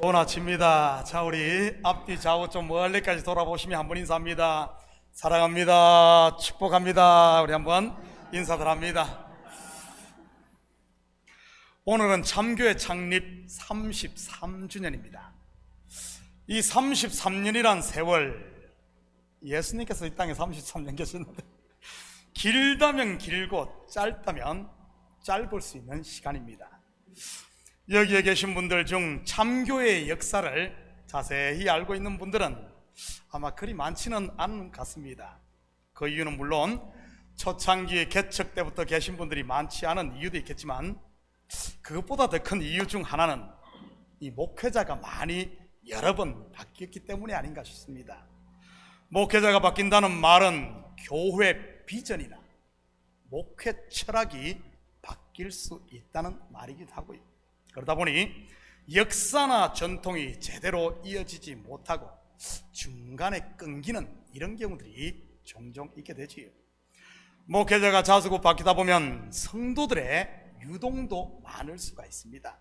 좋은 아침입니다. 자, 우리 앞뒤 좌우 좀 멀리까지 돌아보시면 한번 인사합니다. 사랑합니다. 축복합니다. 우리 한번 인사들 합니다. 오늘은 참교회 창립 33주년입니다. 이 33년이란 세월, 예수님께서 이 땅에 33년 계셨는데 길다면 길고 짧다면 짧을 수 있는 시간입니다. 여기에 계신 분들 중 참교회의 역사를 자세히 알고 있는 분들은 아마 그리 많지는 않은 것 같습니다. 그 이유는 물론 초창기 개척 때부터 계신 분들이 많지 않은 이유도 있겠지만, 그것보다 더 큰 이유 중 하나는 이 목회자가 많이 여러 번 바뀌었기 때문이 아닌가 싶습니다. 목회자가 바뀐다는 말은 교회 비전이나 목회 철학이 바뀔 수 있다는 말이기도 하고요. 그러다 보니 역사나 전통이 제대로 이어지지 못하고 중간에 끊기는 이런 경우들이 종종 있게 되지요. 목회자가 자주고 바뀌다 보면 성도들의 유동도 많을 수가 있습니다.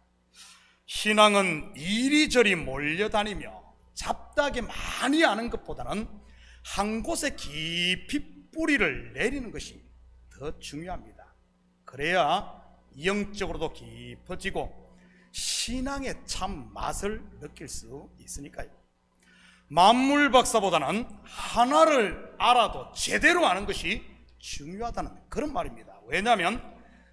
신앙은 이리저리 몰려다니며 잡다하게 많이 아는 것보다는 한 곳에 깊이 뿌리를 내리는 것이 더 중요합니다. 그래야 영적으로도 깊어지고 신앙의 참 맛을 느낄 수 있으니까요. 만물 박사보다는 하나를 알아도 제대로 아는 것이 중요하다는 그런 말입니다. 왜냐하면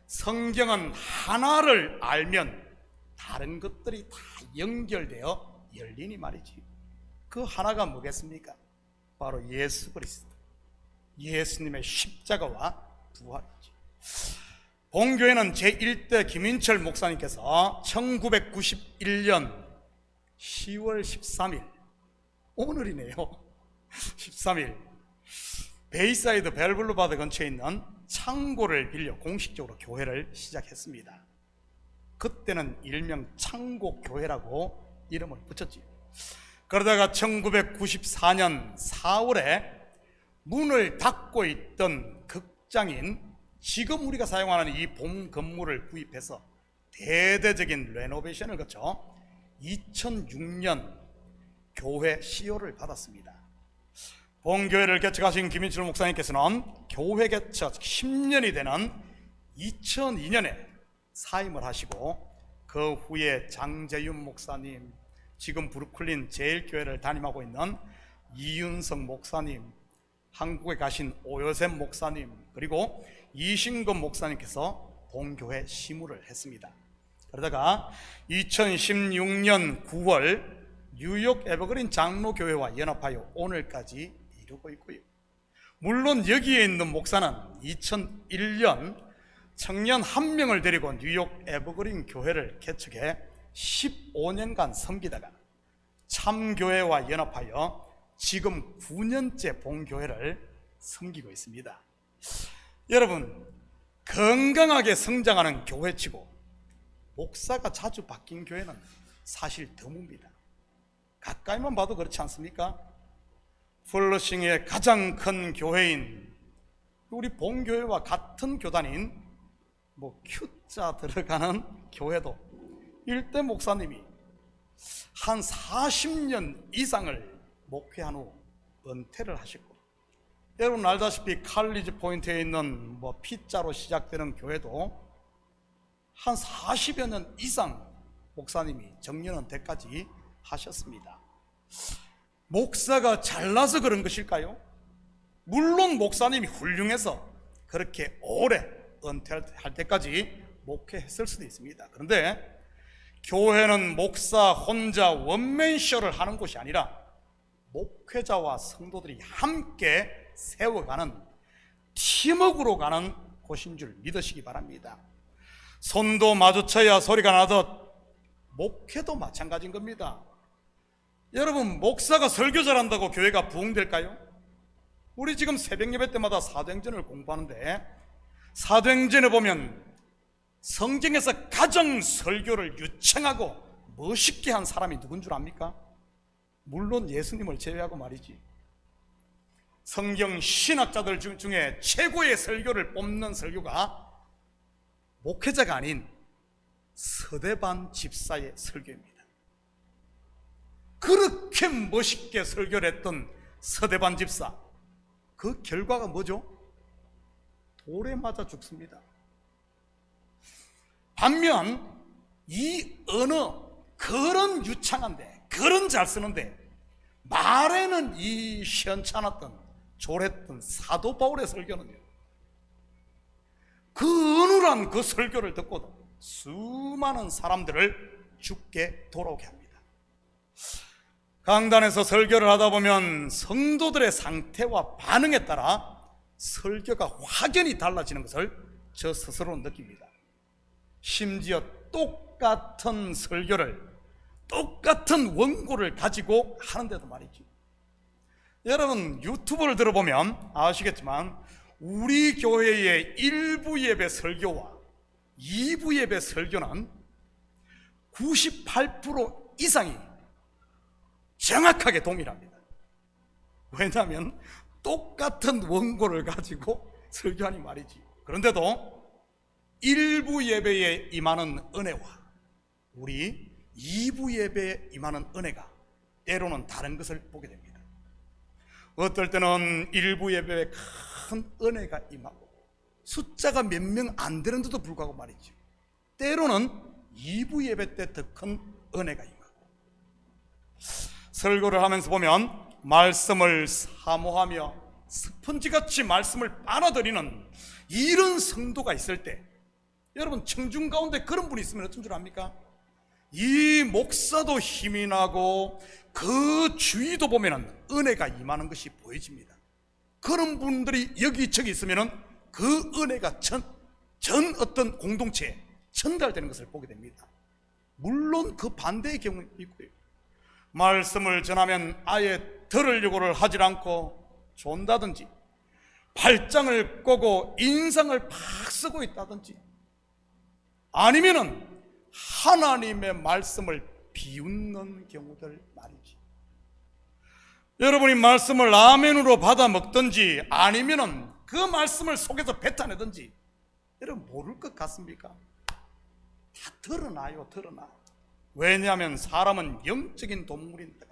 성경은 하나를 알면 다른 것들이 다 연결되어 열리니 말이지. 그 하나가 뭐겠습니까? 바로 예수 그리스도, 예수님의 십자가와 부활이지. 본교회는 제1대 김인철 목사님께서 1991년 10월 13일, 오늘이네요. 13일 베이사이드 벨블루바드 근처에 있는 창고를 빌려 공식적으로 교회를 시작했습니다. 그때는 일명 창고교회라고 이름을 붙였지. 그러다가 1994년 4월에 문을 닫고 있던 극장인 지금 우리가 사용하는 이 본 건물을 구입해서 대대적인 레노베이션을 거쳐 2006년 교회 시효를 받았습니다. 본교회를 개척하신 김인철 목사님께서는 교회 개척 10년이 되는 2002년에 사임을 하시고, 그 후에 장재윤 목사님, 지금 브루클린 제일교회를 담임하고 있는 이윤성 목사님, 한국에 가신 오요셉 목사님, 그리고 이신금 목사님께서 본교회 시무를 했습니다. 그러다가 2016년 9월 뉴욕 에버그린 장로교회와 연합하여 오늘까지 이루고 있고요. 물론 여기에 있는 목사는 2001년 청년 1명을 데리고 뉴욕 에버그린 교회를 개척해 15년간 섬기다가 참교회와 연합하여 지금 9년째 본교회를 섬기고 있습니다. 여러분, 건강하게 성장하는 교회치고 목사가 자주 바뀐 교회는 사실 드뭅니다. 가까이만 봐도 그렇지 않습니까? 플러싱의 가장 큰 교회인 우리 본교회와 같은 교단인 Q자 들어가는 교회도 일대 목사님이 한 40년 이상을 목회한 후 은퇴를 하셨고, 여러분 알다시피 칼리지 포인트에 있는 P자로 시작되는 교회도 한 40여 년 이상 목사님이 정년은퇴까지 하셨습니다. 목사가 잘나서 그런 것일까요? 물론 목사님이 훌륭해서 그렇게 오래 은퇴할 때까지 목회했을 수도 있습니다. 그런데 교회는 목사 혼자 원맨쇼를 하는 곳이 아니라 목회자와 성도들이 함께 세워가는 팀워크로 가는 곳인 줄 믿으시기 바랍니다. 손도 마주쳐야 소리가 나듯 목회도 마찬가지인 겁니다. 여러분, 목사가 설교 잘한다고 교회가 부흥될까요? 우리 지금 새벽 예배 때마다 사도행전을 공부하는데, 사도행전에 보면 성경에서 가장 설교를 유창하고 멋있게 한 사람이 누군 줄 압니까? 물론 예수님을 제외하고 말이지. 성경 신학자들 중에 최고의 설교를 뽑는 설교가 목회자가 아닌 서대반 집사의 설교입니다. 그렇게 멋있게 설교를 했던 서대반 집사, 그 결과가 뭐죠? 돌에 맞아 죽습니다. 반면 이 언어, 그런 유창한데, 그런 잘 쓰는데 말에는 이 시원찮았던, 졸했던 사도 바울의 설교는요, 그 은밀한 그 설교를 듣고도 수많은 사람들을 죽게 돌아오게 합니다. 강단에서 설교를 하다 보면 성도들의 상태와 반응에 따라 설교가 확연히 달라지는 것을 저 스스로 느낍니다. 심지어 똑같은 설교를, 똑같은 원고를 가지고 하는데도 말이지, 여러분 유튜브를 들어보면 아시겠지만 우리 교회의 1부 예배 설교와 2부 예배 설교는 98% 이상이 정확하게 동일합니다. 왜냐하면 똑같은 원고를 가지고 설교하니 말이지. 그런데도 1부 예배에 임하는 은혜와 우리 2부 예배에 임하는 은혜가 때로는 다른 것을 보게 됩니다. 어떨 때는 1부 예배에 큰 은혜가 임하고 숫자가 몇 명 안 되는데도 불구하고 말이죠, 때로는 2부 예배 때 더 큰 은혜가 임하고, 설교를 하면서 보면 말씀을 사모하며 스펀지같이 말씀을 빨아들이는 이런 성도가 있을 때, 여러분 청중 가운데 그런 분이 있으면 어떤 줄 압니까? 이 목사도 힘이 나고 그 주위도 보면 은혜가 임하는 것이 보여집니다. 그런 분들이 여기저기 있으면 그 은혜가 전 어떤 공동체에 전달되는 것을 보게 됩니다. 물론 그 반대의 경우도 있고요. 말씀을 전하면 아예 들으려고를 하지 않고 존다든지, 발장을 꼬고 인상을 팍 쓰고 있다든지, 아니면은 하나님의 말씀을 비웃는 경우들 말이지. 여러분이 말씀을 아멘으로 받아 먹든지 아니면은 그 말씀을 속에서 뱉어내든지, 여러분 모를 것 같습니까? 다 드러나요, 드러나. 왜냐하면 사람은 영적인 동물인데,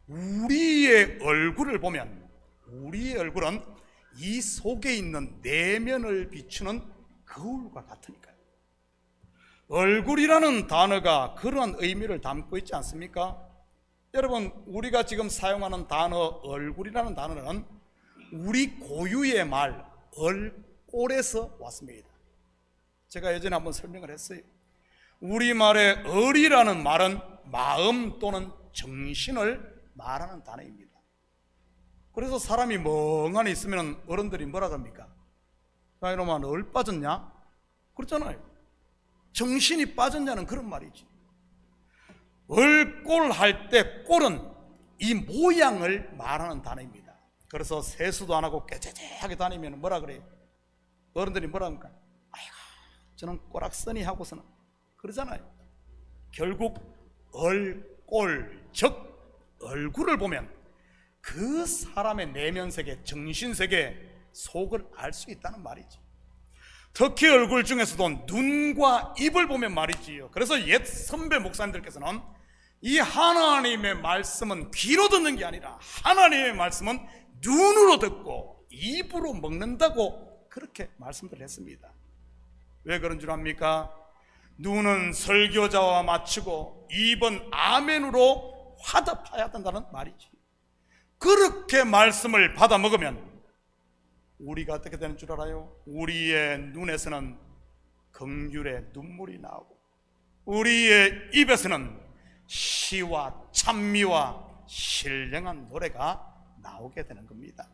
우리의 얼굴을 보면 우리의 얼굴은 이 속에 있는 내면을 비추는 거울과 같으니까요. 얼굴이라는 단어가 그러한 의미를 담고 있지 않습니까? 여러분, 우리가 지금 사용하는 단어 얼굴이라는 단어는 우리 고유의 말 얼꼴에서 왔습니다. 제가 예전에 한번 설명을 했어요. 우리말의 얼이라는 말은 마음 또는 정신을 말하는 단어입니다. 그래서 사람이 멍하니 있으면 어른들이 뭐라 합니까? 야 이놈아, 너 얼 빠졌냐? 그렇잖아요. 정신이 빠졌냐는 그런 말이지. 얼꼴 할 때 꼴은 이 모양을 말하는 단어입니다. 그래서 세수도 안 하고 깨재재하게 다니면 뭐라 그래요? 어른들이 뭐라 합니까? 아이고 저는 꼬락서니 하고서는 그러잖아요. 결국 얼꼴, 즉 얼굴을 보면 그 사람의 내면세계, 정신세계, 속을 알 수 있다는 말이지. 특히 얼굴 중에서도 눈과 입을 보면 말이지요. 그래서 옛 선배 목사님들께서는 이 하나님의 말씀은 귀로 듣는 게 아니라 하나님의 말씀은 눈으로 듣고 입으로 먹는다고 그렇게 말씀을 했습니다. 왜 그런 줄 압니까? 눈은 설교자와 맞추고 입은 아멘으로 화답해야 된다는 말이지. 그렇게 말씀을 받아 먹으면 우리가 어떻게 되는 줄 알아요? 우리의 눈에서는 긍휼의 눈물이 나오고 우리의 입에서는 시와 찬미와 신령한 노래가 나오게 되는 겁니다.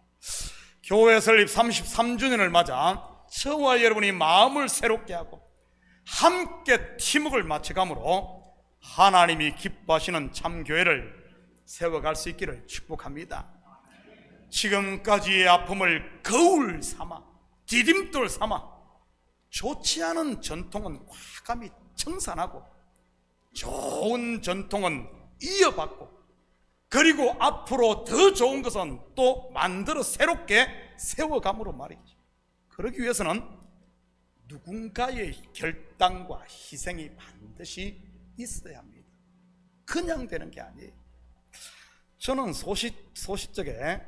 교회 설립 33주년을 맞아 저와 여러분이 마음을 새롭게 하고 함께 팀웍을 맞춰감으로 하나님이 기뻐하시는 참교회를 세워갈 수 있기를 축복합니다. 지금까지의 아픔을 거울 삼아, 디딤돌 삼아 좋지 않은 전통은 과감히 청산하고 좋은 전통은 이어받고, 그리고 앞으로 더 좋은 것은 또 만들어 새롭게 세워감으로 말이지. 그러기 위해서는 누군가의 결단과 희생이 반드시 있어야 합니다. 그냥 되는 게 아니에요. 저는 소시적에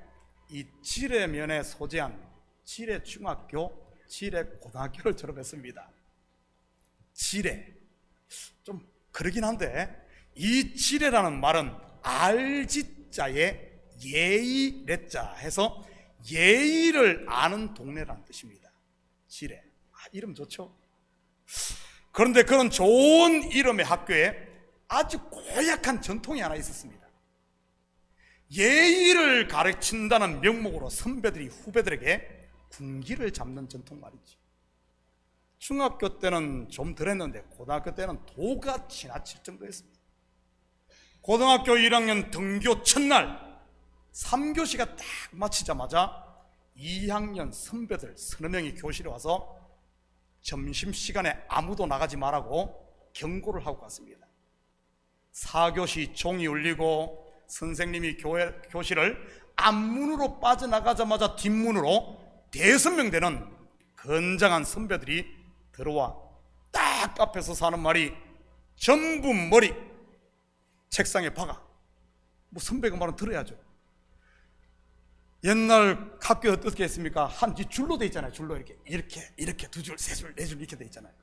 이 지뢰면에 소재한 지뢰중학교, 지뢰고등학교를 졸업했습니다. 지뢰, 좀 그러긴 한데, 이 지뢰라는 말은 알지자에 예의래자 해서 예의를 아는 동네라는 뜻입니다. 지뢰, 이름 좋죠? 그런데 그런 좋은 이름의 학교에 아주 고약한 전통이 하나 있었습니다. 예의를 가르친다는 명목으로 선배들이 후배들에게 군기를 잡는 전통 말이지. 중학교 때는 좀 덜했는데 고등학교 때는 도가 지나칠 정도였습니다. 고등학교 1학년 등교 첫날 3교시가 딱 마치자마자 2학년 선배들 서너 명이 교실에 와서 점심시간에 아무도 나가지 말라고 경고를 하고 갔습니다. 4교시 종이 울리고 선생님이 교실을 앞문으로 빠져나가자마자 뒷문으로 5명 되는 건장한 선배들이 들어와 딱 앞에서 사는 말이 전부 머리 책상에 박아. 뭐 선배가 말은 들어야죠. 옛날 학교 어떻게 했습니까? 한 줄로 돼 있잖아요. 줄로 이렇게 두 줄, 세 줄, 네 줄 이렇게 돼 있잖아요.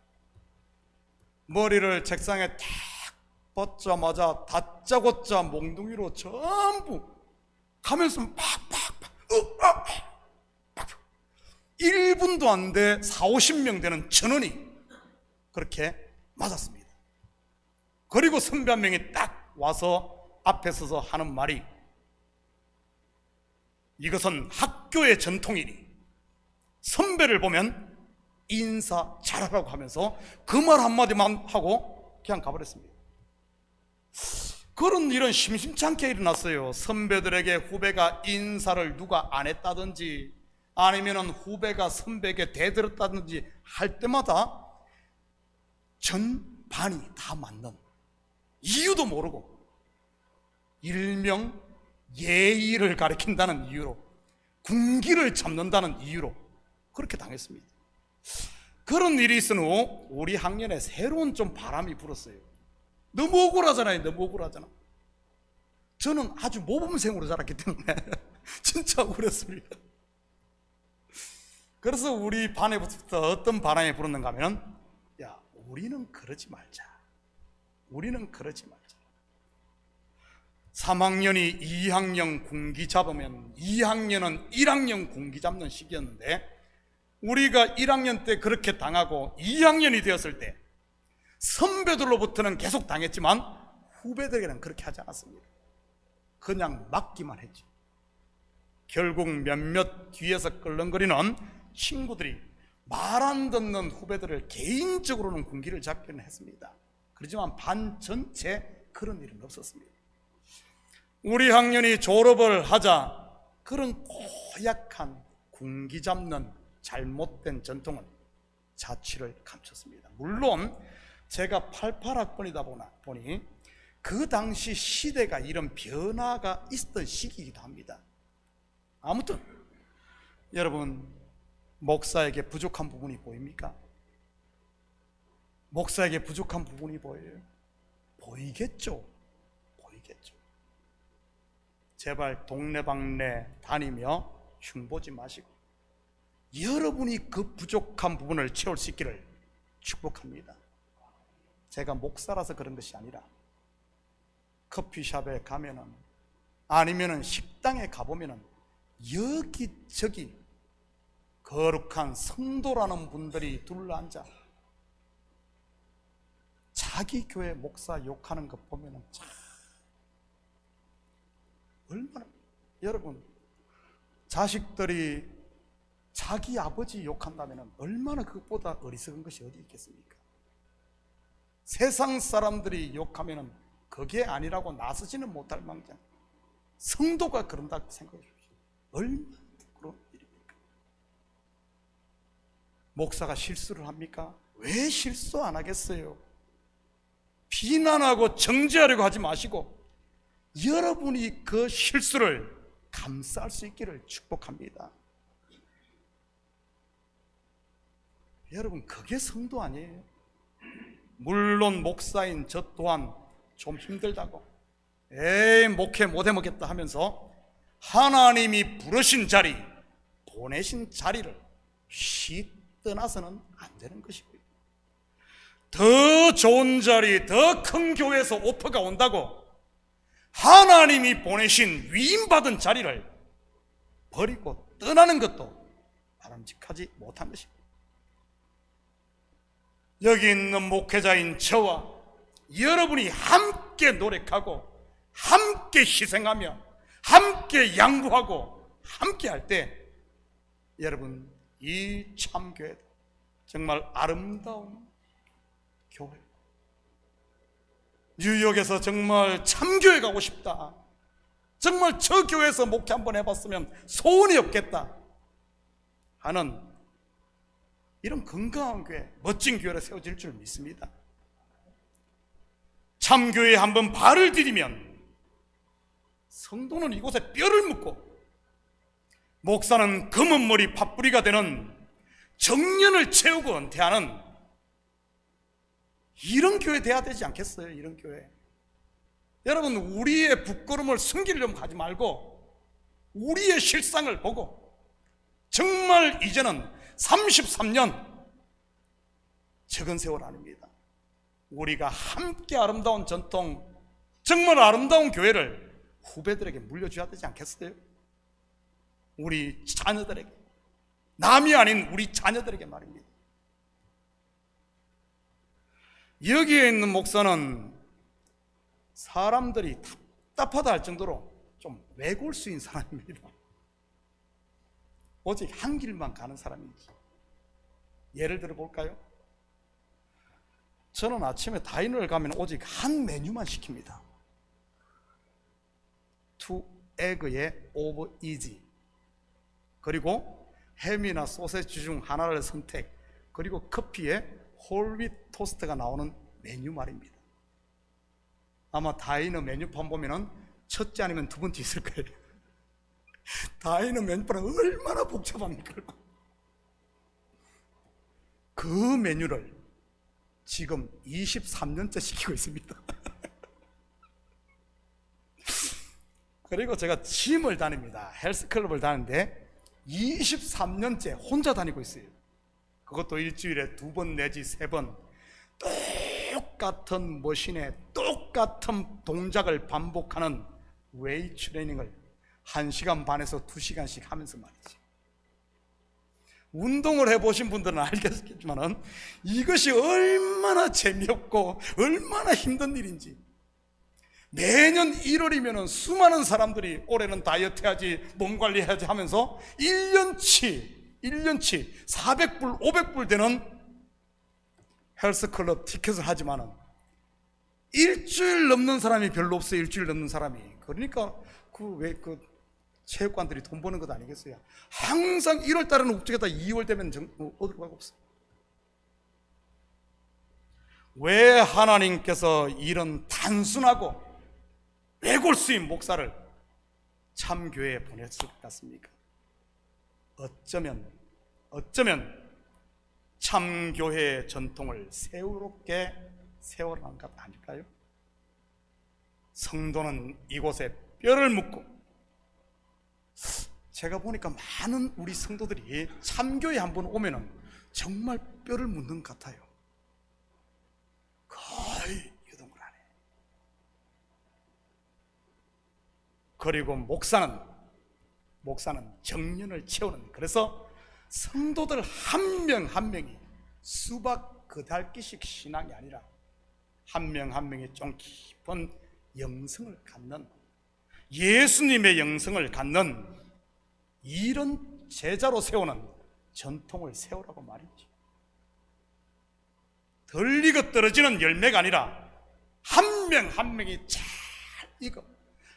머리를 책상에 탁 뻗자마자 다짜고짜 몽둥이로 전부 가면서 팍팍팍 1분도 안 돼 40-50명 되는 전원이 그렇게 맞았습니다. 그리고 선배 한 명이 딱 와서 앞에 서서 하는 말이, 이것은 학교의 전통이니 선배를 보면 인사 잘하라고 하면서 그 말 한마디만 하고 그냥 가버렸습니다. 그런 일은 심심치 않게 일어났어요. 선배들에게 후배가 인사를 누가 안 했다든지 아니면 후배가 선배에게 대들었다든지 할 때마다 전 반이 다 맞는, 이유도 모르고 일명 예의를 가리킨다는 이유로, 군기를 잡는다는 이유로 그렇게 당했습니다. 그런 일이 있은 후 우리 학년에 새로운 좀 바람이 불었어요. 너무 억울하잖아요. 너무 억울하잖아. 저는 아주 모범생으로 자랐기 때문에 진짜 억울했습니다. 그래서 우리 반에부터 어떤 바람이 불었는가 하면, 야, 우리는 그러지 말자. 우리는 그러지 말자. 3학년이 2학년 군기 잡으면 2학년은 1학년 군기 잡는 시기였는데, 우리가 1학년 때 그렇게 당하고 2학년이 되었을 때 선배들로부터는 계속 당했지만 후배들에게는 그렇게 하지 않았습니다. 그냥 맞기만 했죠. 결국 몇몇 뒤에서 끌렁거리는 친구들이 말 안 듣는 후배들을 개인적으로는 군기를 잡기는 했습니다. 그렇지만 반 전체 그런 일은 없었습니다. 우리 학년이 졸업을 하자 그런 고약한 군기 잡는 잘못된 전통은 자취를 감췄습니다. 물론 제가 88학번이다 보니 그 당시 시대가 이런 변화가 있었던 시기이기도 합니다. 아무튼 여러분, 목사에게 부족한 부분이 보입니까? 목사에게 부족한 부분이 보여요? 보이겠죠? 보이겠죠. 제발 동네방네 다니며 흉보지 마시고 여러분이 그 부족한 부분을 채울 수 있기를 축복합니다. 제가 목사라서 그런 것이 아니라 커피숍에 가면은 아니면은 식당에 가보면은 여기저기 거룩한 성도라는 분들이 둘러앉아 자기 교회 목사 욕하는 것 보면은 참 얼마나, 여러분, 자식들이 자기 아버지 욕한다면 얼마나 그것보다 어리석은 것이 어디 있겠습니까? 세상 사람들이 욕하면 그게 아니라고 나서지는 못할 망정 성도가 그런다고 생각해 주십시오. 얼마나 부끄러운 일입니까? 목사가 실수를 합니까? 왜 실수 안 하겠어요? 비난하고 정죄하려고 하지 마시고 여러분이 그 실수를 감쌀 수 있기를 축복합니다. 여러분, 그게 성도 아니에요? 물론 목사인 저 또한 좀 힘들다고, 에이 목회 못 해먹겠다 하면서 하나님이 부르신 자리, 보내신 자리를 쉬 떠나서는 안 되는 것이고요. 더 좋은 자리, 더 큰 교회에서 오퍼가 온다고 하나님이 보내신 위임받은 자리를 버리고 떠나는 것도 바람직하지 못한 것입니다. 여기 있는 목회자인 저와 여러분이 함께 노력하고 함께 희생하며 함께 양보하고 함께 할 때 여러분, 이 참교회 정말 아름다운 교회, 뉴욕에서 정말 참교회 가고 싶다, 정말 저 교회에서 목회 한번 해봤으면 소원이 없겠다 하는 이런 건강한 교회, 멋진 교회가 세워질 줄 믿습니다. 참교회에 한번 발을 디디면 성도는 이곳에 뼈를 묻고 목사는 검은 머리 팥뿌리가 되는 정년을 채우고 은퇴하는 이런 교회 돼야 되지 않겠어요? 이런 교회. 여러분, 우리의 부끄러움을 숨기려고 하지 말고 우리의 실상을 보고 정말 이제는 33년 적은 세월 아닙니다. 우리가 함께 아름다운 전통, 정말 아름다운 교회를 후배들에게 물려줘야 되지 않겠어요? 우리 자녀들에게, 남이 아닌 우리 자녀들에게 말입니다. 여기에 있는 목사는 사람들이 답답하다 할 정도로 좀 외골수인 사람입니다. 오직 한 길만 가는 사람이지. 예를 들어 볼까요? 저는 아침에 다이너를 가면 오직 한 메뉴만 시킵니다. 2 에그의 오브 이지, 그리고 햄이나 소세지 중 하나를 선택, 그리고 커피에 홀윗 토스트가 나오는 메뉴 말입니다. 아마 다이너 메뉴판 보면은 첫째 아니면 두 번째 있을 거예요. 다이너 메뉴판은 얼마나 복잡합니까? 그 메뉴를 지금 23년째 시키고 있습니다. 그리고 제가 짐을 다닙니다. 헬스클럽을 다니는데 23년째 혼자 다니고 있어요. 그것도 일주일에 2번 내지 3번 똑같은 머신에 똑같은 동작을 반복하는 웨이트 트레이닝을 1시간 반에서 2시간씩 하면서 말이지. 운동을 해보신 분들은 알겠지만 이것이 얼마나 재미없고 얼마나 힘든 일인지. 매년 1월이면 수많은 사람들이 올해는 다이어트 해야지, 몸 관리해야지 하면서 1년치 400불 500불 되는 헬스클럽 티켓을 하지만 일주일 넘는 사람이 별로 없어요. 일주일 넘는 사람이. 그러니까 그 체육관들이 돈 버는 것 아니겠어요? 항상 1월 달에는 웃기겠다, 2월 되면 어딜 가고 없어요. 왜 하나님께서 이런 단순하고 외골수인 목사를 참교회에 보냈을 것 같습니까? 어쩌면 참교회의 전통을 새롭게 세워나간 것 아닐까요? 성도는 이곳에 뼈를 묻고, 제가 보니까 많은 우리 성도들이 참교회 한번 오면은 정말 뼈를 묻는 것 같아요. 거의 유동을 안 해. 그리고 목사는 정년을 채우는, 그래서 성도들 한 명 한 명이 수박 그달기식 신앙이 아니라 한 명 한 명이 좀 깊은 영성을 갖는, 예수님의 영성을 갖는 이런 제자로 세우는 전통을 세우라고 말이지. 덜 익어 떨어지는 열매가 아니라 한 명 한 명이 잘 익어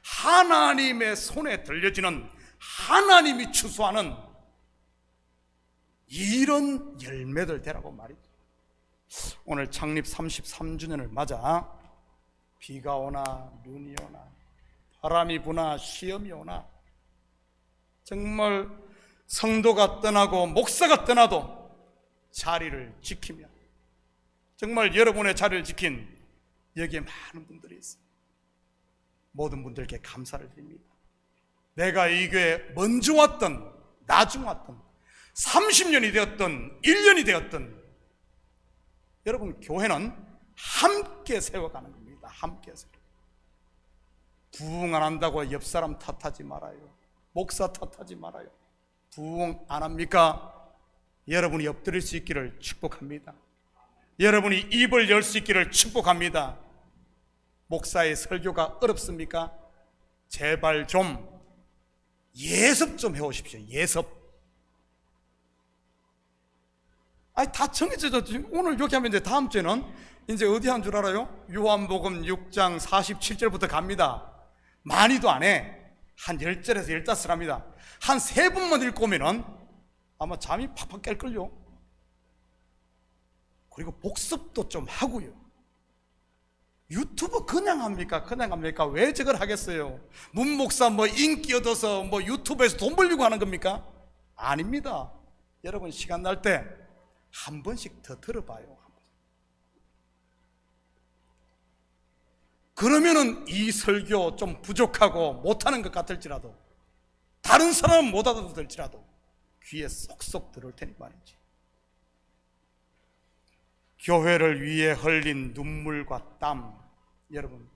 하나님의 손에 들려지는, 하나님이 추수하는 이런 열매들 되라고 말이죠. 오늘 창립 33주년을 맞아 비가 오나 눈이 오나 바람이 부나 시험이 오나 정말 성도가 떠나고 목사가 떠나도 자리를 지키며, 정말 여러분의 자리를 지킨 여기에 많은 분들이 있어요. 모든 분들께 감사를 드립니다. 내가 이 교회에 먼저 왔던, 나중 왔던, 30년이 되었던, 1년이 되었던, 여러분, 교회는 함께 세워가는 겁니다. 함께 세워. 부흥 안 한다고 옆 사람 탓하지 말아요. 목사 탓하지 말아요. 부흥 안 합니까? 여러분이 엎드릴 수 있기를 축복합니다. 여러분이 입을 열 수 있기를 축복합니다. 목사의 설교가 어렵습니까? 제발 좀 예습 좀 해오십시오. 예습. 아니, 다 정해져서 오늘 여기 하면 이제 다음 주에는 이제 어디 한 줄 알아요? 요한복음 6장 47절부터 갑니다. 많이도 안 해. 한 10절에서 15절 합니다. 한 3번만 읽고 오면은 아마 잠이 팍팍 깰걸요. 그리고 복습도 좀 하고요. 유튜브 그냥 합니까? 그냥 합니까? 왜 저걸 하겠어요? 문 목사 뭐 인기 얻어서 뭐 유튜브에서 돈 벌려고 하는 겁니까? 아닙니다. 여러분 시간 날 때 한 번씩 더 들어봐요. 그러면은 이 설교 좀 부족하고 못하는 것 같을지라도, 다른 사람은 못 알아들을지라도 귀에 쏙쏙 들어올 테니 말이지. 교회를 위해 흘린 눈물과 땀, 여러분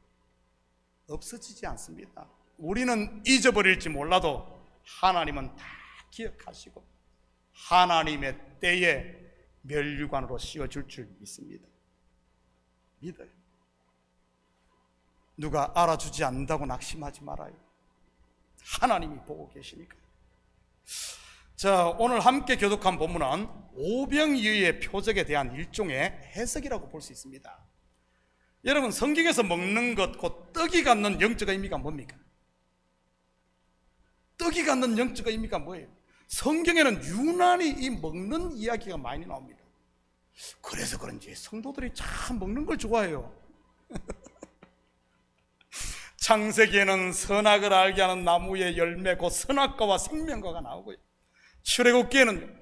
없어지지 않습니다. 우리는 잊어버릴지 몰라도 하나님은 다 기억하시고 하나님의 때에 멸류관으로 씌워줄 줄 믿습니다. 믿어요. 누가 알아주지 않는다고 낙심하지 말아요. 하나님이 보고 계시니까. 자, 오늘 함께 교독한 본문은 오병이어의 표적에 대한 일종의 해석이라고 볼 수 있습니다. 여러분, 성경에서 먹는 것, 곧 떡이 갖는 영적 의미가 뭡니까? 떡이 갖는 영적 의미가 뭐예요? 성경에는 유난히 이 먹는 이야기가 많이 나옵니다. 그래서 그런지 성도들이 참 먹는 걸 좋아해요. 창세기에는 선악을 알게 하는 나무의 열매, 곧 선악과와 생명과가 나오고요. 출애굽기에는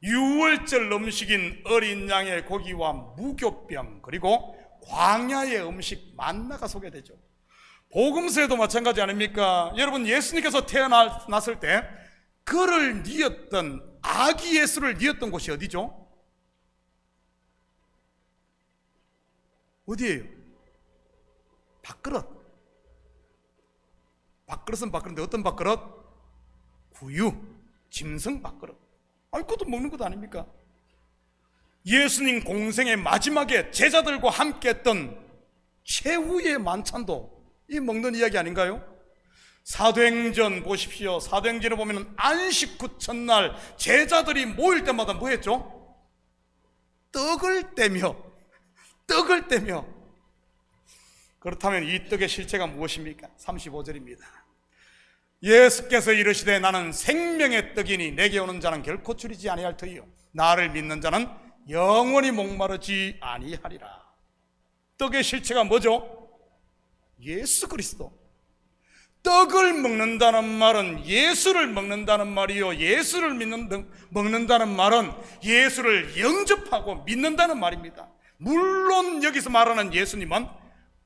유월절 음식인 어린 양의 고기와 무교병, 그리고 광야의 음식 만나가 소개되죠. 복음서에도 마찬가지 아닙니까? 여러분, 예수님께서 태어났을 때 그를 뉘었던, 아기 예수를 뉘었던 곳이 어디죠? 어디예요? 밥그릇. 밥그릇은 밥그릇인데 어떤 밥그릇? 구유, 짐승 밥그릇. 아니, 그것도 먹는 것 아닙니까? 예수님 공생의 마지막에 제자들과 함께 했던 최후의 만찬도 이 먹는 이야기 아닌가요? 사도행전 보십시오. 사도행전에 보면 안식 후 첫날 제자들이 모일 때마다 뭐 했죠? 떡을 떼며. 그렇다면 이 떡의 실체가 무엇입니까? 35절입니다. 예수께서 이르시되 나는 생명의 떡이니 내게 오는 자는 결코 줄이지 아니할 터이요 나를 믿는 자는 영원히 목마르지 아니하리라. 떡의 실체가 뭐죠? 예수 그리스도. 떡을 먹는다는 말은 예수를 먹는다는 말이요, 예수를 먹는다는 말은 예수를 영접하고 믿는다는 말입니다. 물론 여기서 말하는 예수님은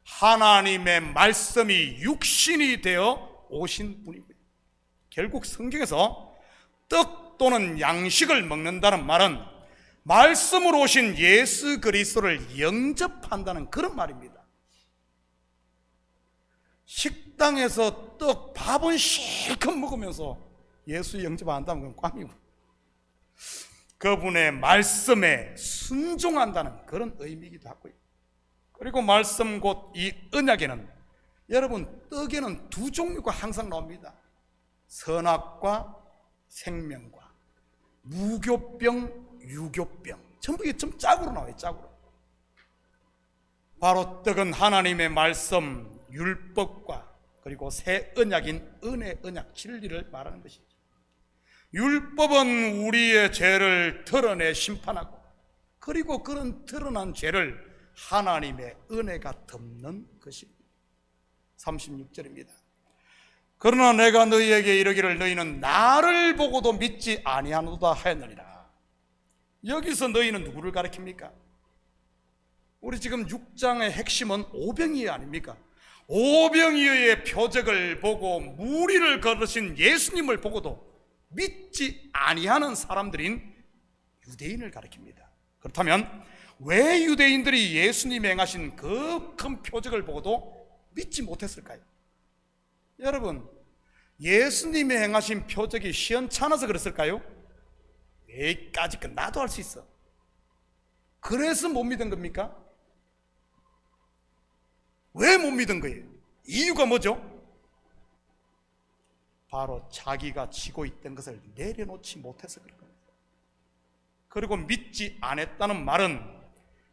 하나님의 말씀이 육신이 되어 오신 분이고요. 결국 성경에서 떡 또는 양식을 먹는다는 말은 말씀으로 오신 예수 그리스도를 영접한다는 그런 말입니다. 식당에서 떡, 밥은 실컷 먹으면서 예수 영접 안 한다면 그건 꽝이고, 그분의 말씀에 순종한다는 그런 의미이기도 하고요. 그리고 말씀 곧 이 언약에는, 여러분, 떡에는 두 종류가 항상 나옵니다. 선악과 생명과, 무교병, 유교병. 전부 이게 좀 짝으로 나와요, 짝으로. 바로 떡은 하나님의 말씀, 율법과 그리고 새 언약인 은혜 언약 진리를 말하는 것이죠. 율법은 우리의 죄를 드러내 심판하고, 그리고 그런 드러난 죄를 하나님의 은혜가 덮는 것입니다. 36절입니다. 그러나 내가 너희에게 이르기를 너희는 나를 보고도 믿지 아니하노다 하였느니라. 여기서 너희는 누구를 가리킵니까? 우리 지금 6장의 핵심은 오병이어 아닙니까? 오병이어의 표적을 보고 무리를 걸으신 예수님을 보고도 믿지 아니하는 사람들인 유대인을 가리킵니다. 그렇다면 왜 유대인들이 예수님이 행하신 그 큰 표적을 보고도 믿지 못했을까요? 여러분, 예수님이 행하신 표적이 시원찮아서 그랬을까요? 여기까지 나도 할 수 있어. 그래서 못 믿은 겁니까? 왜 못 믿은 거예요? 이유가 뭐죠? 바로 자기가 지고 있던 것을 내려놓지 못해서 그런 겁니다. 그리고 믿지 않았다는 말은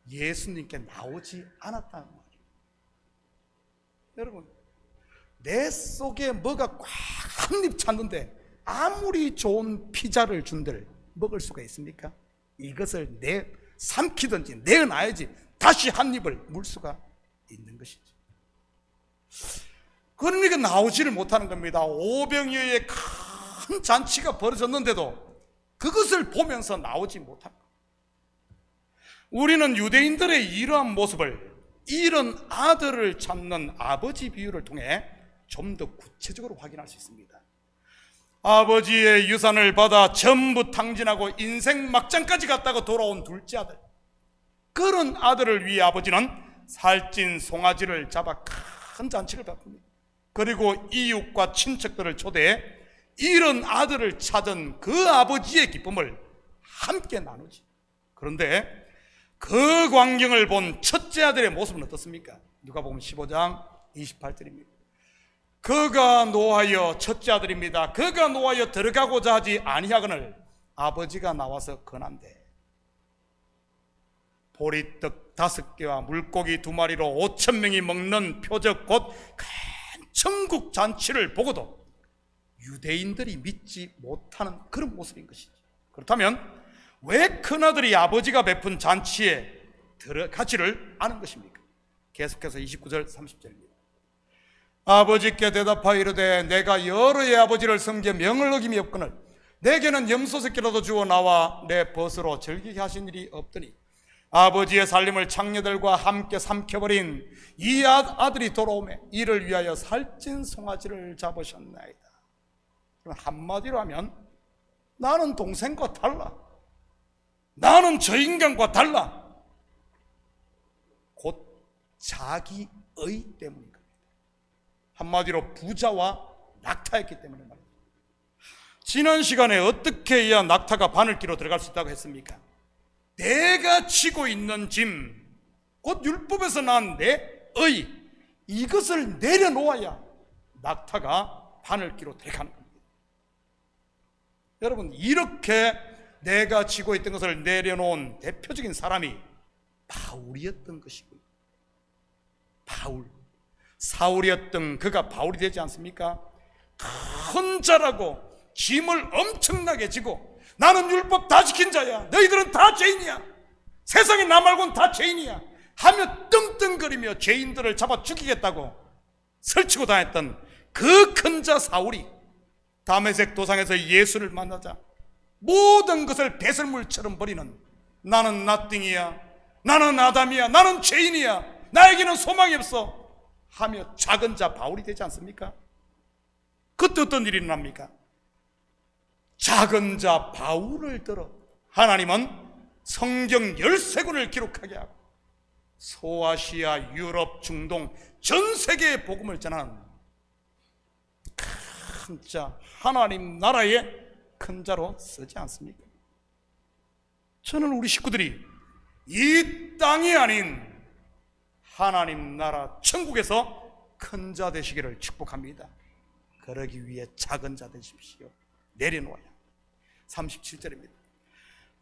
예수님께 나오지 않았다는 말이에요. 여러분, 내 속에 뭐가 꽉 한 입 찼는데 아무리 좋은 피자를 준들 먹을 수가 있습니까? 이것을 삼키든지 내어놔야지 다시 한 입을 물 수가 있는 것이죠. 그러니까 나오지를 못하는 겁니다. 오병이어의 큰 잔치가 벌어졌는데도 그것을 보면서 나오지 못한 겁니다. 우리는 유대인들의 이러한 모습을 이런 아들을 찾는 아버지 비유를 통해 좀 더 구체적으로 확인할 수 있습니다. 아버지의 유산을 받아 전부 탕진하고 인생 막장까지 갔다가 돌아온 둘째 아들, 그런 아들을 위해 아버지는 살찐 송아지를 잡아 큰 잔치를 베풉니다. 그리고 이웃과 친척들을 초대해 이런 아들을 찾은 그 아버지의 기쁨을 함께 나누지. 그런데 그 광경을 본 첫째 아들의 모습은 어떻습니까? 누가복음 15장 28절입니다. 그가 노하여, 첫째 아들입니다. 그가 노하여 들어가고자 하지 아니하거늘 아버지가 나와서 권한대. 보리떡 5개와 물고기 2마리로 5,000명이 먹는 표적 곧 큰 천국 잔치를 보고도 유대인들이 믿지 못하는 그런 모습인 것이죠. 그렇다면 왜 큰아들이 아버지가 베푼 잔치에 들어가지를 않은 것입니까? 계속해서 29절 30절입니다. 아버지께 대답하여 이르되 내가 여러의 아버지를 섬겨 명을 어김이 없거늘 내게는 염소 새끼라도 주어 나와 내 벗으로 즐기게 하신 일이 없더니 아버지의 살림을 창녀들과 함께 삼켜버린 이 아들이 돌아오매 이를 위하여 살찐 송아지를 잡으셨나이다. 한마디로 하면 나는 동생과 달라, 나는 저 인간과 달라, 곧 자기의 때문인 겁니다. 한마디로 부자와 낙타였기 때문에 말입니다. 지난 시간에 어떻게 해야 낙타가 바늘기로 들어갈 수 있다고 했습니까? 내가 지고 있는 짐, 곧 율법에서 난 내 의, 이것을 내려놓아야 낙타가 바늘기로 들어가는 겁니다. 여러분, 이렇게 내가 지고 있던 것을 내려놓은 대표적인 사람이 바울이었던 것이고요. 바울, 사울이었던 그가 바울이 되지 않습니까? 큰 자라고 짐을 엄청나게 지고 나는 율법 다 지킨 자야, 너희들은 다 죄인이야, 세상에 나 말고는 다 죄인이야 하며 떵떵거리며 죄인들을 잡아 죽이겠다고 설치고 다녔던 그 큰 자 사울이 다메섹 도상에서 예수를 만나자 모든 것을 배설물처럼 버리는, 나는 나띵이야, 나는 아담이야, 나는 죄인이야, 나에게는 소망이 없어 하며 작은 자 바울이 되지 않습니까? 그때 어떤 일이 일어납니까? 작은 자 바울을 들어 하나님은 성경 13권을 기록하게 하고 소아시아, 유럽, 중동 전 세계에 복음을 전하는 큰 자, 하나님 나라의 큰 자로 쓰지 않습니까? 저는 우리 식구들이 이 땅이 아닌 하나님 나라 천국에서 큰 자 되시기를 축복합니다. 그러기 위해 작은 자 되십시오. 내려놓아야. 37절입니다.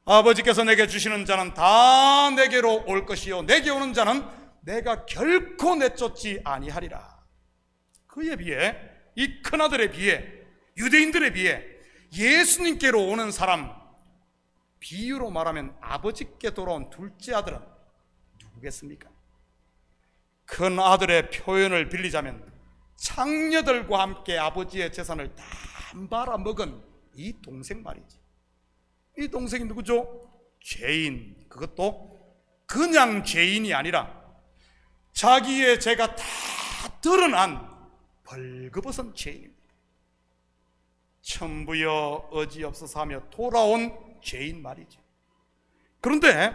아버지께서 내게 주시는 자는 다 내게로 올 것이요 내게 오는 자는 내가 결코 내쫓지 아니하리라. 그에 비해, 이 큰아들에 비해, 유대인들에 비해 예수님께로 오는 사람, 비유로 말하면 아버지께 돌아온 둘째 아들은 누구겠습니까? 큰 아들의 표현을 빌리자면 창녀들과 함께 아버지의 재산을 다 말아먹은 이 동생 말이지. 이 동생이 누구죠? 죄인. 그것도 그냥 죄인이 아니라 자기의 죄가 다 드러난 벌거벗은 죄인입니다. 천부여 어지없어서 하며 돌아온 죄인 말이죠. 그런데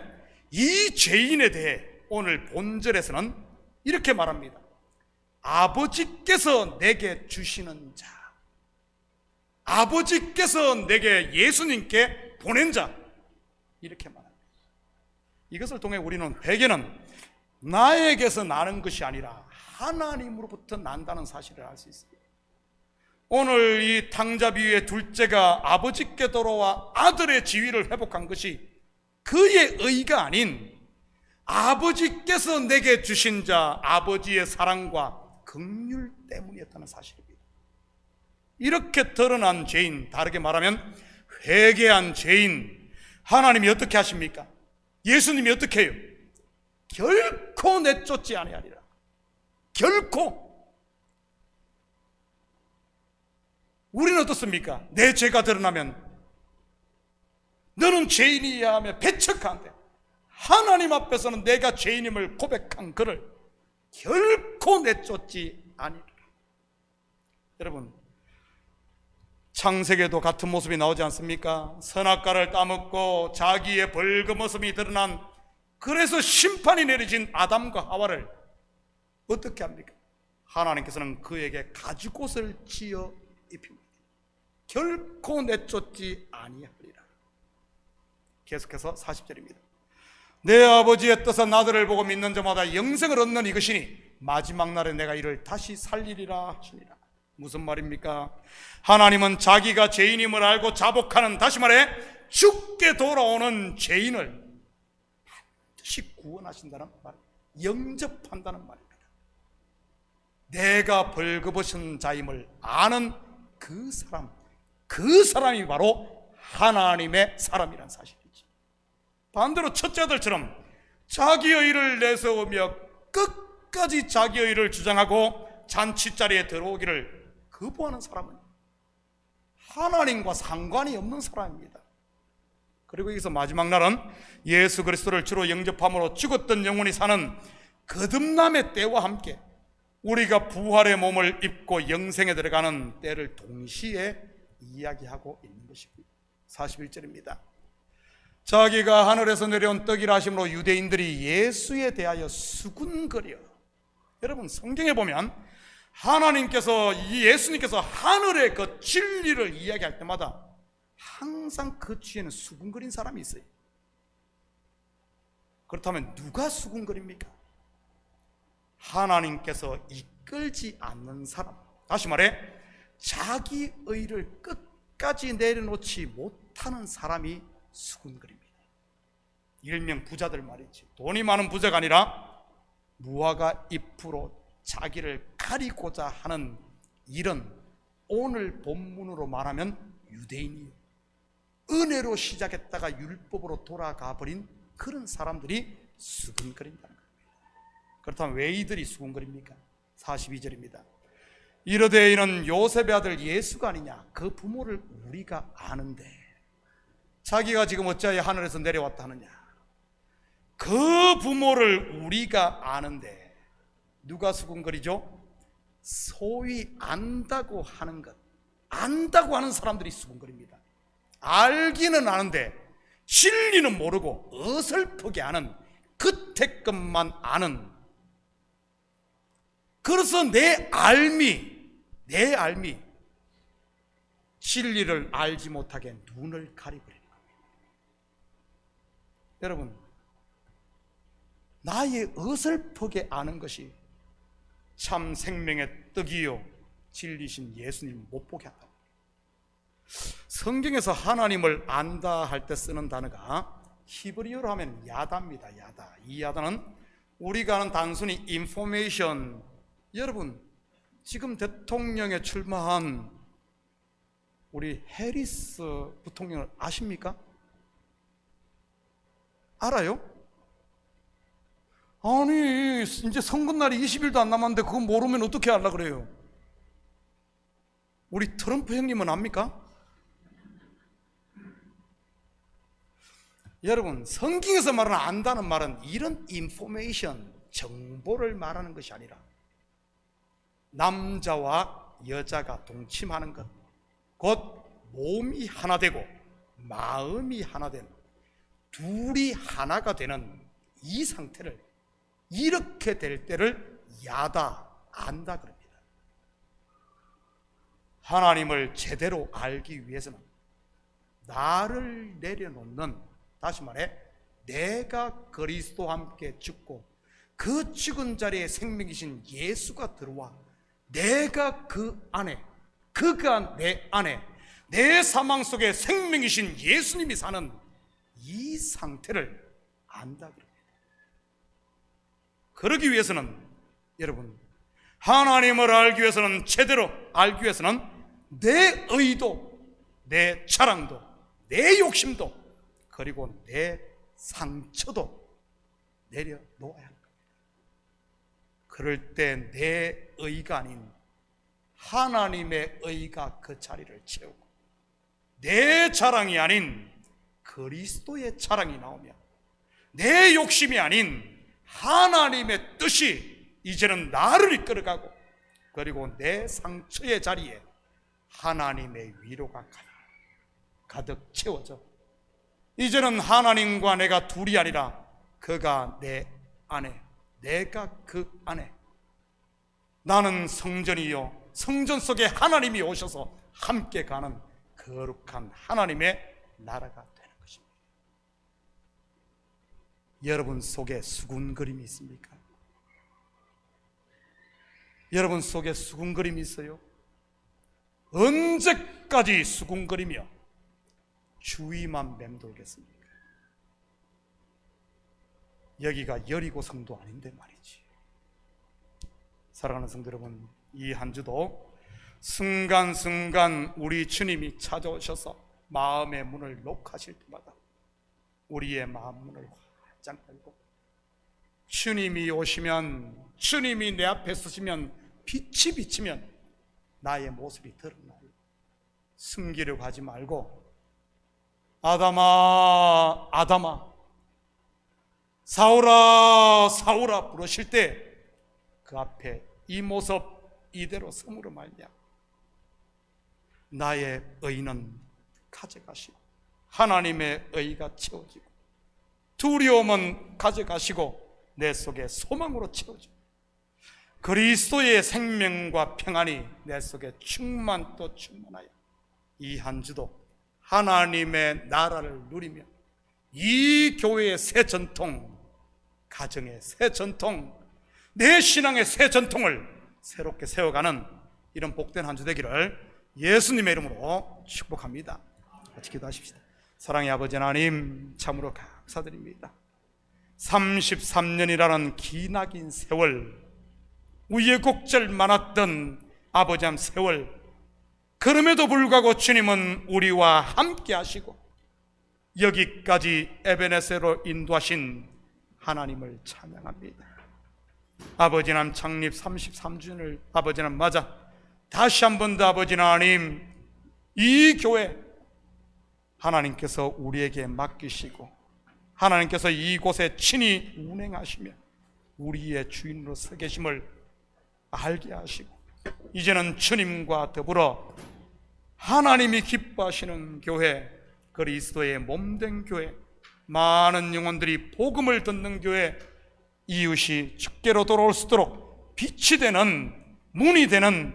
이 죄인에 대해 오늘 본절에서는 이렇게 말합니다. 아버지께서 내게 주시는 자, 아버지께서 내게 예수님께 보낸 자, 이렇게 말합니다. 이것을 통해 우리는 회개는 나에게서 나는 것이 아니라 하나님으로부터 난다는 사실을 알 수 있습니다. 오늘 이 탕자비유의 둘째가 아버지께 돌아와 아들의 지위를 회복한 것이 그의 의가 아닌 아버지께서 내게 주신 자, 아버지의 사랑과 긍휼 때문이었다는 사실입니다. 이렇게 드러난 죄인, 다르게 말하면 회개한 죄인, 하나님이 어떻게 하십니까? 예수님이 어떻게 해요? 결코 내쫓지 아니하리라. 결코. 우리는 어떻습니까? 내 죄가 드러나면 너는 죄인이야 하며 배척하는데, 하나님 앞에서는 내가 죄인임을 고백한 그를 결코 내쫓지 아니리라. 여러분, 창세기에도 같은 모습이 나오지 않습니까? 선악과를 따먹고 자기의 벌거벗음이 드러난, 그래서 심판이 내려진 아담과 하와를 어떻게 합니까? 하나님께서는 그에게 가죽옷을 지어 입힙니다. 결코 내쫓지 아니하리라. 계속해서 40절입니다. 내 아버지의 뜻은 나들을 보고 믿는 자마다 영생을 얻는 이것이니 마지막 날에 내가 이를 다시 살리리라 하시니라. 무슨 말입니까? 하나님은 자기가 죄인임을 알고 자복하는, 다시 말해 죽게 돌아오는 죄인을 반드시 구원하신다는 말, 영접한다는 말입니다. 내가 벌거벗은 자임을 아는 그 사람, 그 사람이 바로 하나님의 사람이란 사실이지. 반대로 첫째 아들처럼 자기의 일을 내세우며 끝까지 자기의 일을 주장하고 잔치자리에 들어오기를 거부하는 사람은 하나님과 상관이 없는 사람입니다. 그리고 여기서 마지막 날은 예수 그리스도를 주로 영접함으로 죽었던 영혼이 사는 거듭남의 때와 함께 우리가 부활의 몸을 입고 영생에 들어가는 때를 동시에 이야기하고 있는 것입니다. 41절입니다. 자기가 하늘에서 내려온 떡이라 하심으로 유대인들이 예수에 대하여 수군거려. 여러분, 성경에 보면 하나님께서, 이 예수님께서 하늘의 그 진리를 이야기할 때마다 항상 그 뒤에는 수군거린 사람이 있어요. 그렇다면 누가 수군거립니까? 하나님께서 이끌지 않는 사람, 다시 말해 자기 의를 끝까지 내려놓지 못하는 사람이 수군거립니다. 일명 부자들 말이지. 돈이 많은 부자가 아니라 무화과 잎으로 자기를 가리고자 하는 일은 오늘 본문으로 말하면 유대인이에요. 은혜로 시작했다가 율법으로 돌아가 버린 그런 사람들이 수군거린다는 겁니다. 그렇다면 왜 이들이 수군거립니까? 42절입니다. 이르되 이는 요셉의 아들 예수가 아니냐? 그 부모를 우리가 아는데 자기가 지금 어찌하여 하늘에서 내려왔다 하느냐? 그 부모를 우리가 아는데 누가 수군거리죠? 소위 안다고 하는 것, 안다고 하는 사람들이 수군거립니다. 알기는 아는데 진리는 모르고 어설프게 아는, 겉에 것만 아는, 그래서 내 알미 진리를 알지 못하게 눈을 가리버리는 겁니다. 여러분, 나의 어설프게 아는 것이 참 생명의 떡이요 진리신 예수님 못 보게 한다. 성경에서 하나님을 안다 할 때 쓰는 단어가 히브리어로 하면 야다입니다. 야다. 이 야다는 우리가 아는 단순히 인포메이션. 여러분, 지금 대통령에 출마한 우리 해리스 부통령을 아십니까? 알아요? 아니, 이제 선거날이 20일도 안 남았는데 그거 모르면 어떻게 하려고 그래요? 우리 트럼프 형님은 압니까? 여러분, 성경에서 말하는 안다는 말은 이런 인포메이션, 정보를 말하는 것이 아니라 남자와 여자가 동침하는 것, 곧 몸이 하나 되고 마음이 하나 되는, 둘이 하나가 되는 이 상태를, 이렇게 될 때를 야다, 안다 그럽니다. 하나님을 제대로 알기 위해서는 나를 내려놓는, 다시 말해 내가 그리스도와 함께 죽고 그 죽은 자리에 생명이신 예수가 들어와 내가 그 안에, 그가 내 안에, 내 사망 속에 생명이신 예수님이 사는 이 상태를 안다 그럽니다. 그러기 위해서는, 여러분, 하나님을 알기 위해서는, 제대로 알기 위해서는 내 의도, 내 자랑도, 내 욕심도, 그리고 내 상처도 내려놓아야 합니다. 그럴 때 내 의가 아닌 하나님의 의가 그 자리를 채우고, 내 자랑이 아닌 그리스도의 자랑이 나오며, 내 욕심이 아닌 하나님의 뜻이 이제는 나를 이끌어가고, 그리고 내 상처의 자리에 하나님의 위로가 가득 채워져 이제는 하나님과 내가 둘이 아니라 그가 내 안에, 내가 그 안에, 나는 성전이요 성전 속에 하나님이 오셔서 함께 가는 거룩한 하나님의 나라가 되는 것입니다. 여러분 속에 수군거림이 있습니까? 여러분 속에 수군거림이 있어요? 언제까지 수군거리며 주위만 맴돌겠습니까? 여기가 여리고 성도 아닌데 말이지. 사랑하는 성도 여러분, 이 한 주도 순간순간 우리 주님이 찾아오셔서 마음의 문을 녹하실 때마다 우리의 마음 문을 활짝 열고, 주님이 오시면, 주님이 내 앞에 서시면, 빛이 비치면 나의 모습이 드러나요. 숨기려고 하지 말고, 아담아 아담아, 사울아 사울아 부르실 때 그 앞에 이 모습 이대로 섬으로 말냐, 나의 의는 가져가시고 하나님의 의가 채워지고, 두려움은 가져가시고 내 속에 소망으로 채워지고, 그리스도의 생명과 평안이 내 속에 충만하여 이 한 주도 하나님의 나라를 누리며 이 교회의 새 전통, 가정의 새 전통, 내 신앙의 새 전통을 새롭게 세워가는 이런 복된 한 주 되기를 예수님의 이름으로 축복합니다. 같이 기도하십시다. 사랑의 아버지 하나님, 참으로 감사드립니다. 33년이라는 기나긴 세월, 우여곡절 많았던 아버지의 세월, 그럼에도 불구하고 주님은 우리와 함께 하시고 여기까지 에베네세로 인도하신 하나님을 찬양합니다. 아버지 하나님, 창립 33주년을 아버지 하나님 맞아 다시 한 번 더 아버지 하나님, 이 교회 하나님께서 우리에게 맡기시고 하나님께서 이곳에 친히 운행하시며 우리의 주인으로 서 계심을 알게 하시고, 이제는 주님과 더불어 하나님이 기뻐하시는 교회, 그리스도의 몸된 교회, 많은 영혼들이 복음을 듣는 교회, 이웃이 주께로 돌아올 수 있도록 빛이 되는, 문이 되는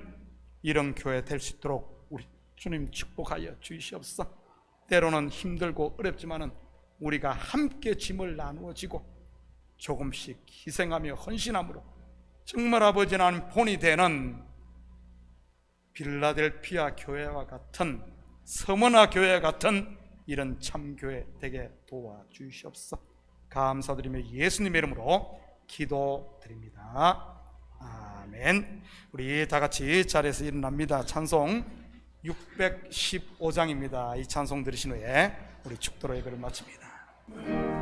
이런 교회 될 수 있도록 우리 주님 축복하여 주시옵소서. 때로는 힘들고 어렵지만은 우리가 함께 짐을 나누어 지고 조금씩 희생하며 헌신함으로 정말 아버지 하나님 본이 되는 빌라델피아 교회와 같은, 서머나 교회 같은 이런 참교회 되게 도와주시옵소서. 감사드리며 예수님의 이름으로 기도드립니다. 아멘. 우리 다 같이 자리에서 일어납니다. 찬송 615장입니다. 이 찬송 들으신 후에 우리 축도로 예배를 마칩니다.